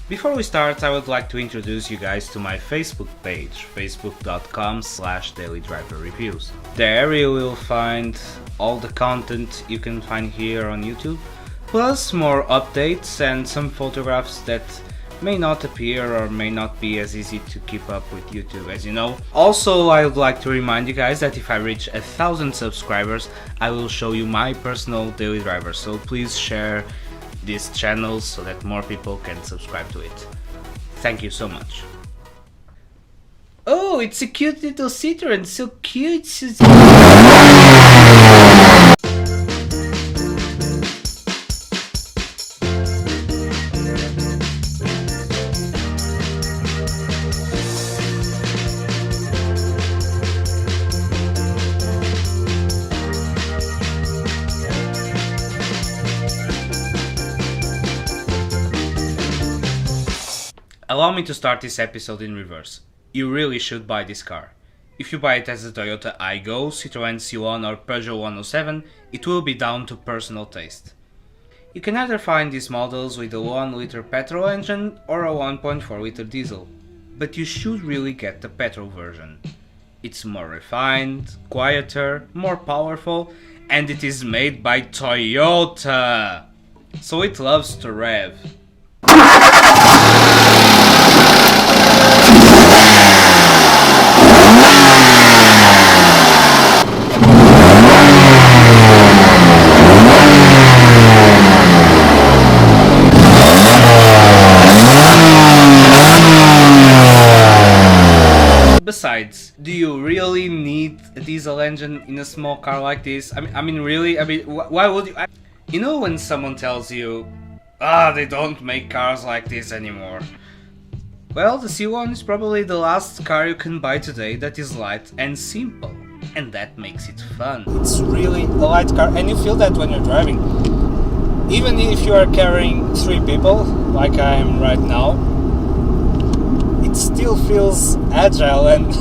Before we start, I would like to introduce you guys to my Facebook page, facebook.com/dailydriverreviews. There you will find all the content you can find here on YouTube, plus more updates and some photographs that may not appear or may not be as easy to keep up with YouTube, as you know. Also, I would like to remind you guys that if I reach 1,000 subscribers, I will show you my personal daily driver, so please share this channel so that more people can subscribe to it. Thank you so much. Oh, it's a cute little Citroën, so cute. Allow me to start this episode in reverse. You really should buy this car. If you buy it as a Toyota Aygo, Citroën C1 or Peugeot 107, it will be down to personal taste. You can either find these models with a 1-liter petrol engine or a 1.4-liter diesel, but you should really get the petrol version. It's more refined, quieter, more powerful, and it is made by Toyota, so it loves to rev. Besides, do you really need a diesel engine in a small car like this? I mean, really? Why would you? You know when someone tells you, they don't make cars like this anymore. Well, the C1 is probably the last car you can buy today that is light and simple, and that makes it fun. It's really a light car, and you feel that when you're driving. Even if you are carrying 3 people, like I am right now, it still feels agile, and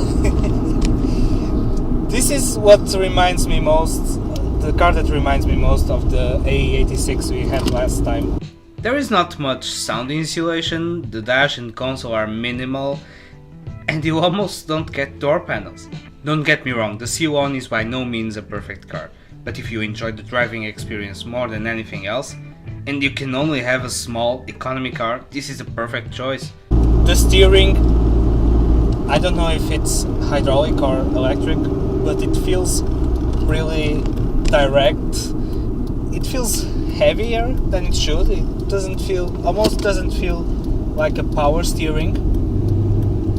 this is what reminds me most, the car that reminds me most of the A86 we had last time. There is not much sound insulation, the dash and console are minimal, and you almost don't get door panels. Don't get me wrong, the C1 is by no means a perfect car, but if you enjoy the driving experience more than anything else, and you can only have a small economy car, this is a perfect choice. The steering, I don't know if it's hydraulic or electric, but it feels really direct. It feels heavier than it should. It almost doesn't feel like a power steering,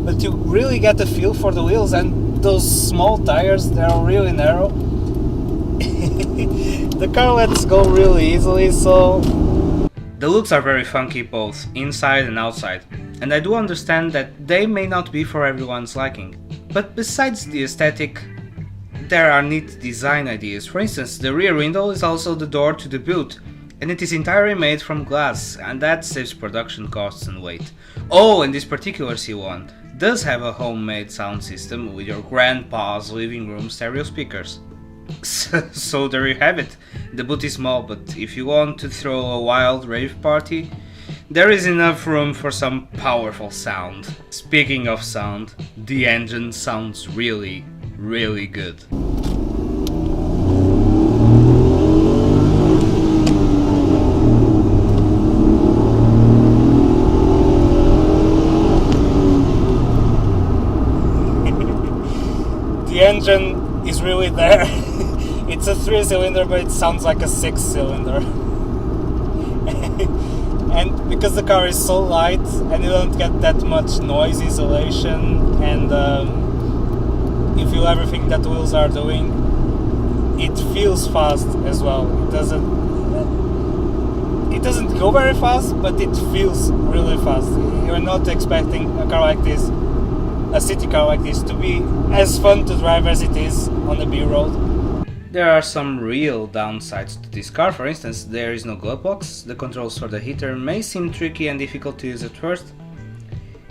but you really get the feel for the wheels, and those small tires, they are really narrow. The car lets go really easily, so the looks are very funky both inside and outside, and I do understand that they may not be for everyone's liking. But besides the aesthetic, there are neat design ideas. For instance, the rear window is also the door to the boot, and it is entirely made from glass, and that saves production costs and weight. Oh, and this particular C1 does have a homemade sound system with your grandpa's living room stereo speakers. So there you have it. The boot is small, but if you want to throw a wild rave party, there is enough room for some powerful sound. Speaking of sound, the engine sounds really, really good. The engine is really there. It's a 3-cylinder, but it sounds like a 6-cylinder. And because the car is so light and you don't get that much noise insulation, and you feel everything that the wheels are doing, it feels fast as well. It doesn't go very fast, but it feels really fast. You're not expecting a car like this, a city car like this, to be as fun to drive as it is on the B road. There are some real downsides to this car. For instance, there is no glove box, the controls for the heater may seem tricky and difficult to use at first.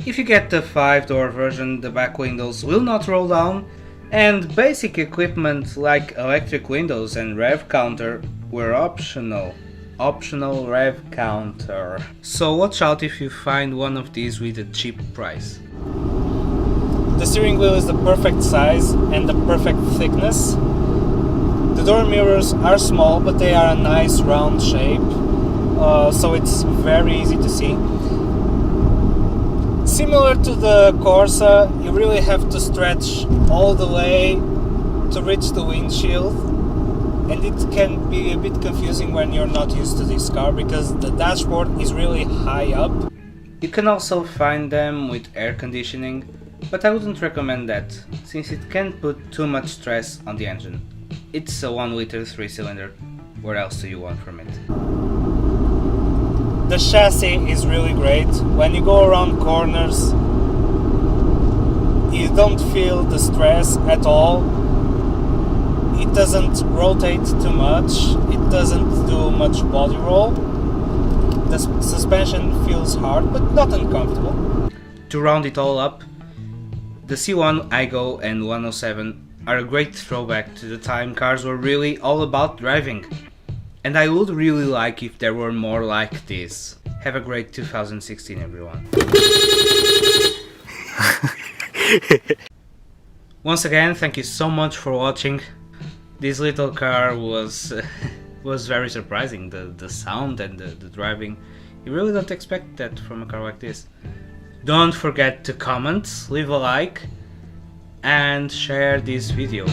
If you get the 5-door version, the back windows will not roll down, and basic equipment like electric windows and rev counter were optional. optional rev counter. So watch out if you find one of these with a cheap price. The steering wheel is the perfect size and the perfect thickness. The door mirrors are small, but they are a nice round shape, so it's very easy to see. Similar to the Corsa, you really have to stretch all the way to reach the windshield, and it can be a bit confusing when you're not used to this car because the dashboard is really high up. You can also find them with air conditioning, but I wouldn't recommend that since it can put too much stress on the engine. It's a 1-liter 3-cylinder, what else do you want from it? The chassis is really great. When you go around corners, you don't feel the stress at all. It doesn't rotate too much, it doesn't do much body roll. The suspension feels hard but not uncomfortable. To round it all up, the C1, Aygo and 107 are a great throwback to the time cars were really all about driving. And I would really like if there were more like this. Have a great 2016 everyone. Once again, thank you so much for watching. This little car was very surprising, the sound and the driving. You really don't expect that from a car like this. Don't forget to comment, leave a like and share this video.